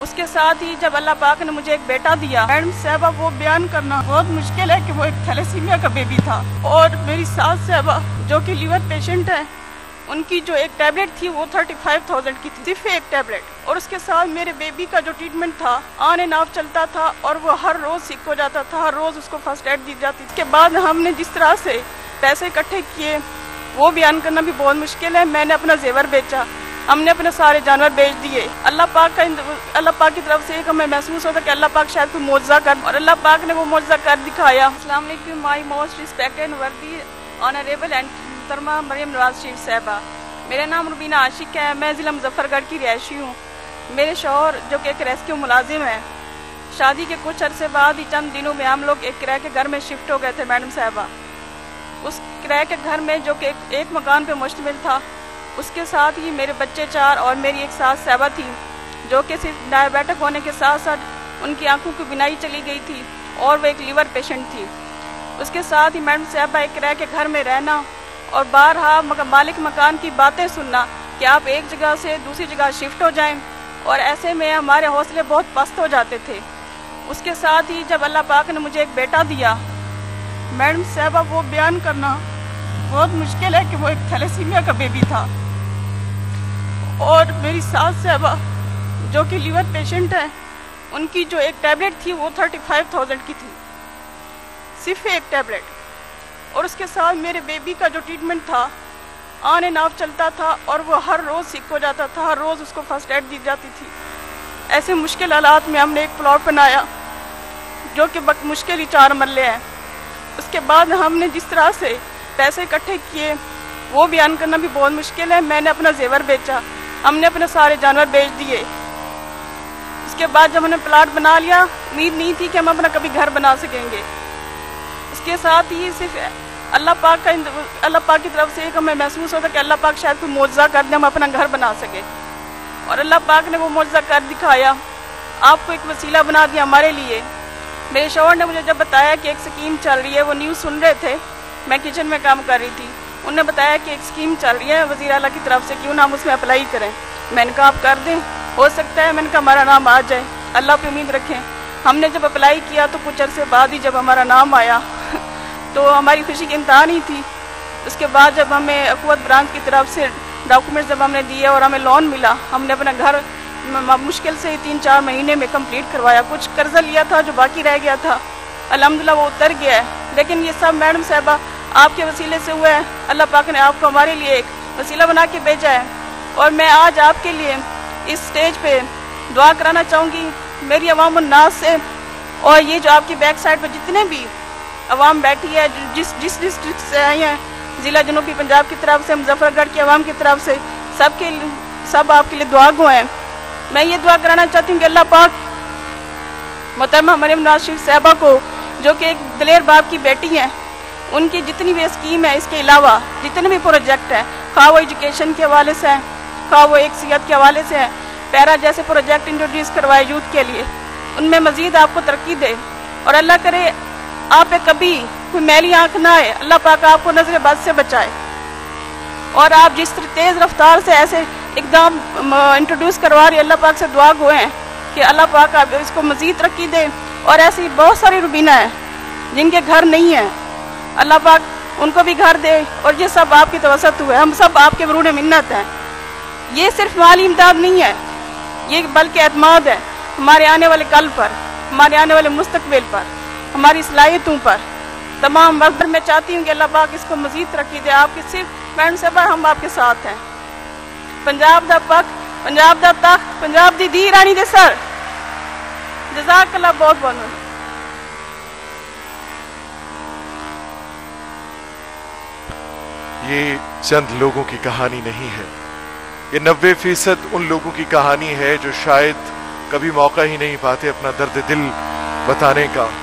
اس کے ساتھ ہی جب اللہ پاک نے مجھے ایک بیٹا دیا، میڈم صاحبہ وہ بیان کرنا بہت مشکل ہے کہ وہ ایک تھیلیسیمیا کا بیبی تھا، اور میری ساس صاحبہ جو کہ لیور پیشنٹ ہے، ان کی جو ایک ٹیبلٹ تھی وہ 35,000 کی تھی، صرف ایک ٹیبلٹ، اور اس کے ساتھ میرے بیبی کا جو ٹریٹمنٹ تھا آن اینڈ آف چلتا تھا، اور وہ ہر روز سک ہو جاتا تھا، ہر روز اس کو فرسٹ ایڈ دی جاتی تھی۔ اس کے بعد ہم نے جس طرح سے پیسے اکٹھے کیے وہ بیان کرنا بھی بہت مشکل ہے۔ میں نے اپنا زیور بیچا، ہم نے اپنے سارے جانور بیچ دیے۔ اللہ پاک کی طرف سے ایک ہمیں محسوس ہوتا کہ اللہ پاک شاید کوئی معجزہ کر، اور اللہ پاک نے وہ معجزہ کر دکھایا۔ السلام علیکم، my most respected worthy honourable and محترمہ مریم نواز شریف صاحبہ، میرا نام روبینہ عاشق ہے، میں ضلع مظفر گڑھ کی رہائشی ہوں۔ میرے شوہر جو کہ ایک ریسکیو ملازم ہے، شادی کے کچھ عرصے بعد ہی چند دنوں میں ہم لوگ ایک کرائے کے گھر میں شفٹ ہو گئے تھے میڈم صاحبہ۔ اس کرائے کے گھر میں جو کہ ایک مکان پہ مشتمل تھا، اس کے ساتھ ہی میرے بچے 4 اور میری ایک ساس صاحبہ تھی، جو کہ صرف ڈائبیٹک ہونے کے ساتھ ساتھ ان کی آنکھوں کی بینائی چلی گئی تھی، اور وہ ایک لیور پیشنٹ تھی۔ اس کے ساتھ ہی میڈم صاحبہ ایک کرائے کے گھر میں رہنا اور بارہا مالک مکان کی باتیں سننا کہ آپ ایک جگہ سے دوسری جگہ شفٹ ہو جائیں، اور ایسے میں ہمارے حوصلے بہت پست ہو جاتے تھے۔ اس کے ساتھ ہی جب اللہ پاک نے مجھے ایک بیٹا دیا، میڈم صاحبہ وہ بیان کرنا بہت مشکل ہے کہ وہ ایک تھیلیسیمیا کا بیبی تھا، اور میری ساس صاحبہ جو کہ لیور پیشنٹ ہے، ان کی جو ایک ٹیبلٹ تھی وہ 35,000 کی تھی، صرف ایک ٹیبلٹ، اور اس کے ساتھ میرے بیبی کا جو ٹریٹمنٹ تھا آن اینڈ آف چلتا تھا، اور وہ ہر روز سک ہو جاتا تھا، ہر روز اس کو فرسٹ ایڈ دی جاتی تھی۔ ایسے مشکل حالات میں ہم نے ایک پلاٹ بنایا جو کہ مشکل ہی 4 مرلے ہیں۔ اس کے بعد ہم نے جس طرح سے پیسے اکٹھے کیے وہ بیان کرنا بھی بہت مشکل ہے۔ میں نے اپنا زیور بیچا، ہم نے اپنے سارے جانور بیچ دیے۔ اس کے بعد جب ہم نے پلاٹ بنا لیا، امید نہیں تھی کہ ہم اپنا کبھی گھر بنا سکیں گے۔ اس کے ساتھ ہی صرف اللہ پاک کی طرف سے ایک ہمیں محسوس ہوتا کہ اللہ پاک شاید کوئی معجزہ کر دے، ہم اپنا گھر بنا سکے، اور اللہ پاک نے وہ معجزہ کر دکھایا، آپ کو ایک وسیلہ بنا دیا ہمارے لیے۔ میرے شوہر نے مجھے جب بتایا کہ ایک اسکیم چل رہی ہے، وہ نیوز سن رہے تھے، میں کچن میں کام کر رہی تھی، انہوں نے بتایا کہ ایک اسکیم چل رہی ہے وزیر اعلیٰ کی طرف سے، کیوں نہ ہم اس میں اپلائی کریں۔ میں نے کہا آپ کر دیں، ہو سکتا ہے، میں نے کہا ہمارا نام آ جائے، اللہ پہ امید رکھیں۔ ہم نے جب اپلائی کیا تو کچھ عرصے بعد ہی جب ہمارا نام آیا تو ہماری خوشی کی انتہا نہیں تھی۔ اس کے بعد جب ہمیں اخوت برانچ کی طرف سے ڈاکومنٹس جب ہم نے دیے اور ہمیں لون ملا، ہم نے اپنا گھر مشکل سے 3-4 مہینے میں کمپلیٹ کروایا۔ کچھ قرضہ لیا تھا جو باقی رہ گیا تھا، الحمدللہ وہ اتر گیا ہے، لیکن یہ سب میڈم صاحبہ آپ کے وسیلے سے ہوا ہے۔ اللہ پاک نے آپ کو ہمارے لیے ایک وسیلہ بنا کے بھیجا ہے، اور میں آج آپ کے لیے اس سٹیج پہ دعا کرانا چاہوں گی میری عوام الناس سے، اور یہ جو آپ کی بیک سائڈ پہ جتنے بھی عوام بیٹھی ہے، جس ڈسٹرکٹ سے آئی ہیں، ضلع جنوبی پنجاب کی طرف سے، مظفر گڑھ کی عوام کی طرف سے، سب آپ کے لیے دعا گو ہیں۔ میں یہ دعا کرانا چاہتی ہوں کہ اللہ پاک محترمہ مریم نواز شریف صاحبہ کو، جو کہ ایک دلیر باپ کی بیٹی ہیں، ان کی جتنی بھی اسکیم ہے، اس کے علاوہ جتنے بھی پروجیکٹ ہیں، خواہ وہ ایجوکیشن کے حوالے سے ہیں، خواہ وہ ایک صحت کے حوالے سے ہیں، پیرا جیسے پروجیکٹ انٹروڈیوس کروائے یوتھ کے لیے، ان میں مزید آپ کو ترقی دے، اور اللہ کرے آپ پہ کبھی کوئی میلی آنکھ نہ آئے، اللہ پاک آپ کو نظر بد سے بچائے، اور آپ جس تیز رفتار سے ایسے اقدام انٹروڈیوس کروا رہی، اللہ پاک سے دعا گو ہیں کہ اللہ پاک آپ اس کو مزید ترقی دے، اور ایسی بہت ساری روبینہ ہیں جن کے گھر نہیں ہیں، اللہ پاک ان کو بھی گھر دے، اور یہ سب آپ کی توسط ہوئے، ہم سب آپ کے برون منت ہیں۔ یہ صرف مالی امداد نہیں ہے، یہ بلکہ اعتماد ہے ہمارے آنے والے کل پر، ہمارے آنے والے مستقبل پر، ہماری صلاحیتوں پر، تمام وقت میں چاہتی ہوں کہ اللہ پاک اس کو مزید ترقی دے۔ آپ کی صرف میڈم صاحبہ ہم آپ کے ساتھ ہیں۔ پنجاب دا پک، پنجاب دا تخت، پنجاب دی دھی رانی دے سر، جزاک اللہ بہت بہت۔ یہ چند لوگوں کی کہانی نہیں ہے، یہ 90% ان لوگوں کی کہانی ہے جو شاید کبھی موقع ہی نہیں پاتے اپنا درد دل بتانے کا،